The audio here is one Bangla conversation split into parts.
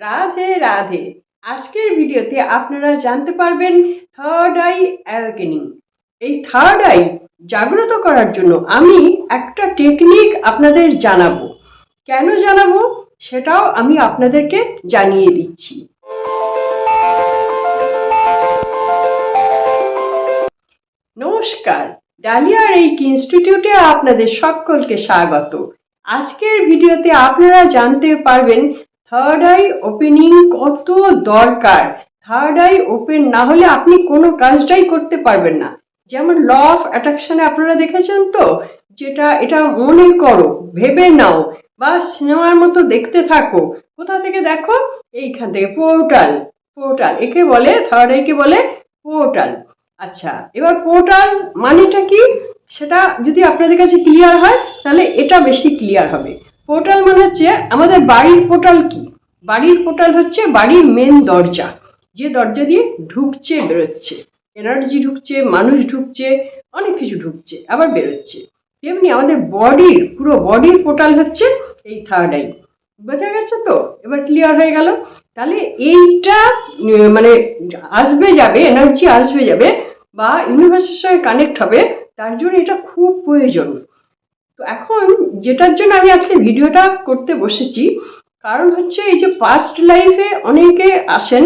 রাধে রাধে। আজকের ভিডিওতে আপনারা জানতে পারবেন থার্ড আই অ্যাওয়েকেনিং। এই থার্ড আই জাগ্রত করার জন্য আমি একটা টেকনিক আপনাদের জানাবো। কেন জানাবো সেটাও আমি আপনাদেরকে জানিয়ে দিচ্ছি। নমস্কার, ডালিয়া রেইকি ইনস্টিটিউটে আপনাদের সকলকে স্বাগত। আজকের ভিডিওতে আপনারা জানতে পারবেন থার্ড আই ওপেনিং কত দরকার। থার্ড আই ওপেন না হলে আপনি কোনো কাজটাই করতে পারবেন না। যেমন ল অফ অ্যাট্রাকশনে আপনারা দেখেছেন তো, যেটা এটা মনে করো, ভেবে নাও, বা সিনেমার মতো দেখতে থাকো। কোথা থেকে দেখো? এইখান থেকে পোর্টাল। পোর্টাল একে বলে, থার্ড আইকে বলে পোর্টাল। আচ্ছা, এবার পোর্টাল মানেটা কি সেটা যদি আপনাদের কাছে ক্লিয়ার হয় তাহলে এটা বেশি ক্লিয়ার হবে। পোর্টাল মানে হচ্ছে আমাদের বাড়ির পোর্টাল। কি বাড়ির পোর্টাল? হচ্ছে বাড়ির মেন দরজা, যে দরজা দিয়ে ঢুকছে বেরোচ্ছে, এনার্জি ঢুকছে, মানুষ ঢুকছে, অনেক কিছু ঢুকছে আবার বেরোচ্ছে। তেমনি আমাদের বডির, পুরো বডির পোর্টাল হচ্ছে এই থার্ড আই। বোঝা গেছে তো? এবার ক্লিয়ার হয়ে গেল। তাহলে এইটা মানে আসবে যাবে, এনার্জি আসবে যাবে বা ইউনিভার্সের সঙ্গে কানেক্ট হবে, তার জন্য এটা খুব প্রয়োজন। তো এখন যেটার জন্য আমি আজকে ভিডিওটা করতে বসেছি, কারণ হচ্ছে এই যে পাস্ট লাইফে অনেকে আসেন,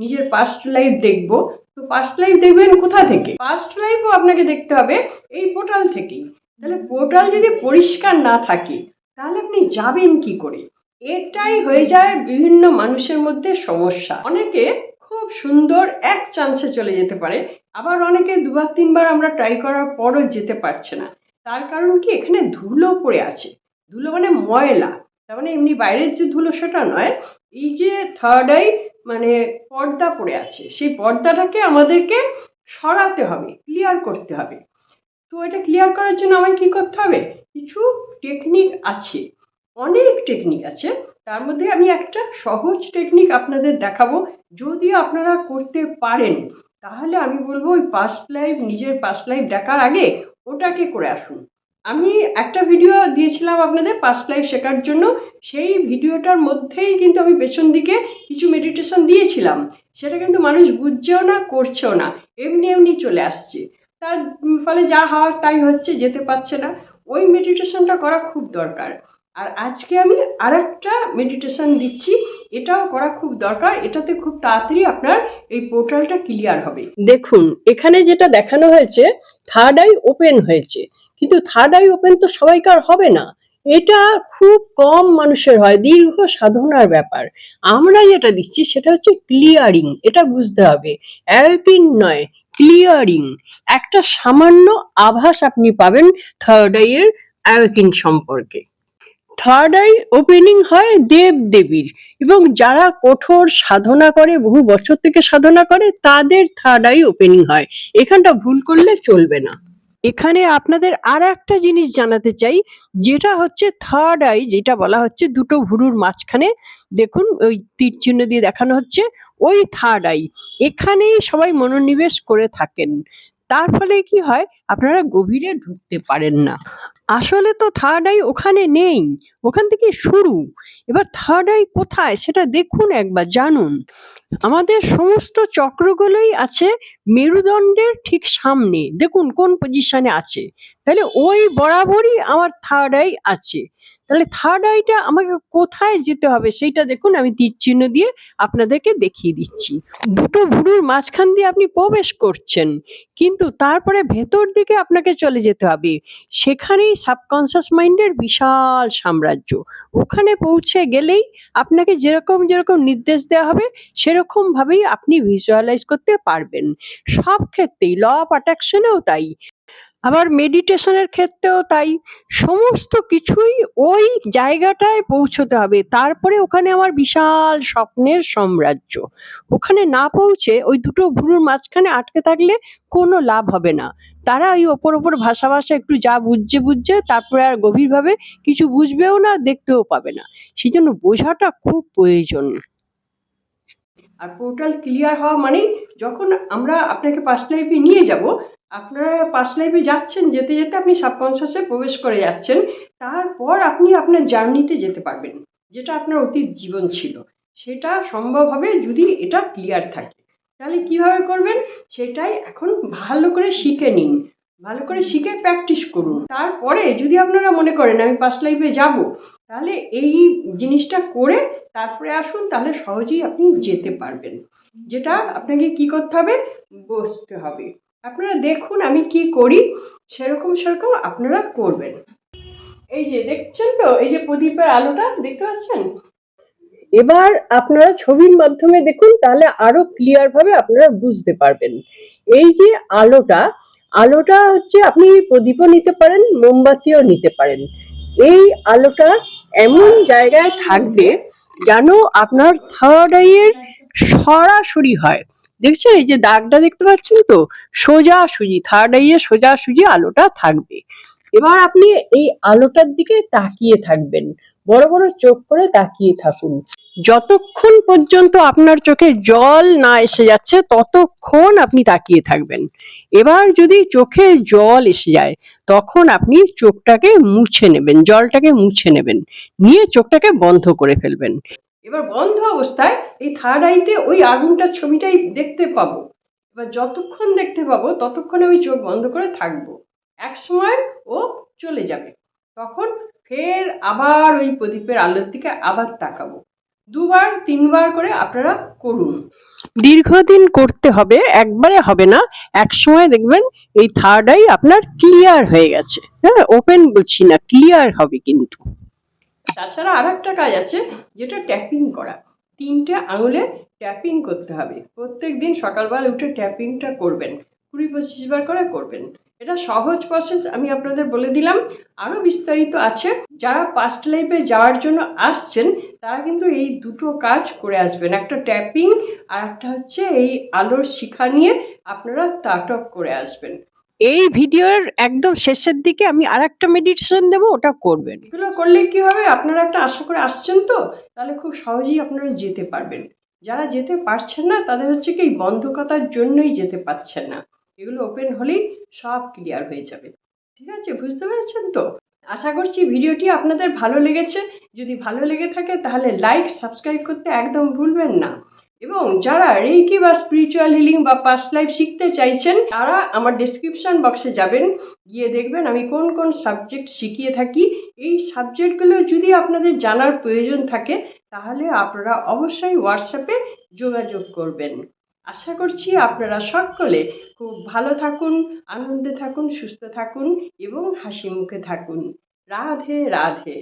নিজের পাস্ট লাইফ দেখবো। তো পাস্ট লাইফ দেখবেন কোথা থেকে? পাস্ট লাইফও আপনাকে দেখতে হবে এই পোর্টাল থেকেই। তাহলে পোর্টাল যদি পরিষ্কার না থাকে তাহলে আপনি যাবেন কি করে? এটাই হয়ে যায় বিভিন্ন মানুষের মধ্যে সমস্যা। অনেকে খুব সুন্দর এক চান্সে চলে যেতে পারে, আবার অনেকে দুবার তিনবার আমরা ট্রাই করার পরও যেতে পারছে না। তার কারণ কি? এখানে ধুলো পড়ে আছে। ধুলো মানে ময়লা, তার মানে এমনি বাইরের যে ধুলো সেটা নয়। এই যে থার্ড আই মানে পর্দা পড়ে আছে, সেই পর্দাটাকে আমাদেরকে সরাতে হবে, ক্লিয়ার করতে হবে। তো এটা ক্লিয়ার করার জন্য আমায় কি করতে হবে? কিছু টেকনিক আছে, অনেক টেকনিক আছে। তার মধ্যে আমি একটা সহজ টেকনিক আপনাদের দেখাবো। যদি আপনারা করতে পারেন তাহলে আমি বলবো ওই পাস্ট লাইফ, নিজের পাস্ট লাইফ দেখার আগে ওটাকে করে আসুন। আমি একটা ভিডিও দিয়েছিলাম আপনাদের পাস্ট লাইফ শেখার জন্য। সেই ভিডিওটার মধ্যেই কিন্তু আমি পেছন দিকে কিছু মেডিটেশন দিয়েছিলাম। সেটা কিন্তু মানুষ বুঝছেও না, করছেও না, এমনি এমনি চলে আসছে। তার ফলে যা হওয়ার তাই হচ্ছে, যেতে পারছে না। ওই মেডিটেশনটা করা খুব দরকার। আর আজকে আমি আর একটা মেডিটেশন দিচ্ছি, এটাও করা খুব দরকার। এটাতে খুব তাড়াতাড়ি আপনার এই পোর্টালটা ক্লিয়ার হবে। দেখুন, এখানে যেটা দেখানো হয়েছে থার্ড আই ওপেন হয়েছে, কিন্তু থার্ড আই ওপেন তো সবাইকার হবে না। এটা খুব কম মানুষের হয়, দীর্ঘ সাধনার ব্যাপার। আমরা যেটা দিচ্ছি সেটা হচ্ছে ক্লিয়ারিং, এটা বুঝতে হবে। অ্যালপিন নয়, ক্লিয়ারিং। একটা সামান্য আভাস আপনি পাবেন থার্ড আই এর অ্যাওয়েকিং সম্পর্কে। থার্ড আই ওপেনিং হয় দেব দেবীর, এবং যারা কঠোর সাধনা করে, বহু বছর থেকে সাধনা করে, তাদের থার্ড আই ওপেনিং হয়। এখানটা ভুল করলে চলবে না। এখানে আপনাদের আর একটা জিনিস জানাতে চাই, যেটা হচ্ছে থার্ড আই, যেটা বলা হচ্ছে দুটো ভুরুর মাঝখানে, দেখুন ওই তীর চিহ্ন দিয়ে দেখানো হচ্ছে, ওই থার্ড আই। এখানেই সবাই মনোনিবেশ করে থাকেন। তার ফলে কি হয়? আপনারা গভীরে ঢুকতে পারেন না। আসলে তো থার্ড আই ওখানে নেই, ওখান থেকে শুরু। এবার থার্ড আই কোথায় সেটা দেখুন, একবার জানুন। আমাদের সমস্ত চক্রগুলোই আছে মেরুদণ্ডের ঠিক সামনে, দেখুন কোন পজিশনে আছে। তাহলে ওই বরাবরই আমার থার্ড আই আছে। তাহলে থার্ড আইটা আমাকে কোথায় যেতে হবে সেইটা দেখুন, আমি তীর চিহ্ন দিয়ে আপনাদেরকে দেখিয়ে দিচ্ছি। দুটো ভুরুর মাঝখান দিয়ে আপনি প্রবেশ করছেন, কিন্তু তারপরে ভেতর দিকে আপনাকে চলে যেতে হবে। সেখানেই সাবকনসিয়াস মাইন্ডের বিশাল সাম্রাজ্য। ওখানে পৌঁছে গেলেই আপনাকে যেরকম যেরকম নির্দেশ দেওয়া হবে সেরকম ভাবেই আপনি ভিজুয়ালাইজ করতে পারবেন। সব ক্ষেত্রেই, ল অফ অ্যাট্রাকশনেও তাই, আবার মেডিটেশনের ক্ষেত্রেও তাই। সমস্ত কিছুই ওই জায়গাটায় পৌঁছতে হবে, তারপরে ওখানে আমার বিশাল স্বপ্নের সাম্রাজ্য। ওখানে না পৌঁছে ওই দুটো ভুরুর মাঝখানে আটকে থাকলে কোনো লাভ হবে না। তারা ওই ওপর ওপর ভাষা একটু যা বুঝছে বুঝছে, তারপরে আর গভীরভাবে কিছু বুঝবেও না, দেখতেও পাবে না। সেই জন্য বোঝাটা খুব প্রয়োজন। আর পোর্টাল ক্লিয়ার হওয়া মানেই, যখন আমরা আপনাকে পাস্ট লাইফে নিয়ে যাব, আপনারা পাস্ট লাইফে যাচ্ছেন, যেতে যেতে আপনি সাবকনসিয়াসে প্রবেশ করে যাচ্ছেন। তারপর আপনি আপনার জার্নিতে যেতে পারবেন, যেটা আপনার অতীত জীবন ছিল। সেটা সম্ভব হবে যদি এটা ক্লিয়ার থাকে। তাহলে কিভাবে করবেন সেটাই এখন ভালো করে শিখে নিন, ভালো করে শিখে প্র্যাকটিস করুন। তারপরে যদি আপনারা মনে করেন আমি পাস্ট লাইফে যাব, তাহলে এই জিনিসটা করে তারপরে আসুন, তাহলে সহজেই আপনি যেতে পারবেন। যেটা আপনাকে কি করতে হবে, বসতে হবে। আপনারা দেখুন আমি কি করি, সেরকম সেরকম আপনারা করবেন। এই যে দেখছেন তো, এই যে প্রদীপের আলোটা দেখতে পাচ্ছেন। এবার আপনারা ছবির মাধ্যমে দেখুন, তাহলে আরো ক্লিয়ার ভাবে আপনারা বুঝতে পারবেন। এই যে আলোটা, আলোটা হচ্ছে আপনি প্রদীপও নিতে পারেন, মোমবাতিও নিতে পারেন। এই আলোটা এমন জায়গায় থাকবে যেন আপনার থার্ড আইয়ের সরাসরি হয়। দেখছেন এই যে দাগটা দেখতে পাচ্ছেন তো, সোজাসুজি থার্ড আইয়ে সোজাসুজি আলোটা থাকবে। এবার আপনি এই আলোটার দিকে তাকিয়ে থাকবেন, বড় বড় চোখ করে তাকিয়ে থাকুন। যতক্ষণ পর্যন্ত আপনার চোখে জল না এসে যাচ্ছে ততক্ষণ আপনি তাকিয়ে থাকবেন। এবার যদি চোখে জল এসে যায় তখন আপনি চোখটাকে মুছে নেবেন, জলটাকে মুছে নেবেন, নিয়ে চোখটাকে বন্ধ করে ফেলবেন। এবার বন্ধ অবস্থায় এই থার্ড আইতে ওই আগুনটার ছবিটাই দেখতে পাবো। এবার যতক্ষণ দেখতে পাবো ততক্ষণ আমি চোখ বন্ধ করে থাকবো। এক সময় ও চলে যাবে, তখন ফের আবার ওই প্রদীপের আলোর দিকে আবার তাকাবো। দুবার তিনবার করে আপনারা করুন। দীর্ঘদিন করতে হবে, একবারে হবে না। এক সময় দেখবেন এই থার্ড আই আপনার ক্লিয়ার হয়ে গেছে। হ্যাঁ, ওপেন বলছি না, ক্লিয়ার হবে কিন্তু। তাছাড়া আর একটা কাজ আছে, যেটা ট্যাপিং করা। 3টে আঙুলে ট্যাপিং করতে হবে। প্রত্যেক দিন সকালবেলা উঠে ট্যাপিংটা করবেন, 20-25 বার করে করবেন। এটা সহজ প্রসেস, আমি আপনাদের বলে দিলাম। আরও বিস্তারিত আছে। যারা পাস্ট লাইফে যাওয়ার জন্য আসছেন তারা কিন্তু এই দুটো কাজ করে আসবেন, একটা ট্যাপিং আর একটা হচ্ছে এই আলোর শিখা নিয়ে আপনারা তাটক করে আসবেন। এই ভিডিওর একদম শেষের দিকে আমি আরেকটা মেডিটেশন দেবো, ওটা করবেন। এগুলো করলে কি হবে, আপনারা একটা আশা করে আসছেন তো, তাহলে খুব সহজেই আপনারা যেতে পারবেন। যারা যেতে পারছেন না তাদের হচ্ছে কি বন্ধকতার জন্যই যেতে পারছেন না। এগুলো ওপেন হলেই সব ক্লিয়ার হয়ে যাবে। ঠিক আছে, বুঝতে পেরেছেন তো? আশা করছি ভিডিওটি আপনাদের ভালো লেগেছে। যদি ভালো লেগে থাকে তাহলে লাইক সাবস্ক্রাইব করতে একদম ভুলবেন না। এবং যারা রেইকি বা স্পিরিচুয়াল হিলিং বা পাস্ট লাইফ শিখতে চাইছেন তারা আমার ডেসক্রিপশন বক্সে যাবেন, গিয়ে দেখবেন আমি কোন কোন সাবজেক্ট শিখিয়ে থাকি। এই সাবজেক্টগুলো যদি আপনাদের জানার প্রয়োজন থাকে তাহলে আপনারা অবশ্যই হোয়াটসঅ্যাপে যোগাযোগ করবেন। আশা করছি আপনারা সকলে খুব ভালো থাকুন, আনন্দে থাকুন, সুস্থ থাকুন এবং হাসি মুখে থাকুন। রাধে রাধে।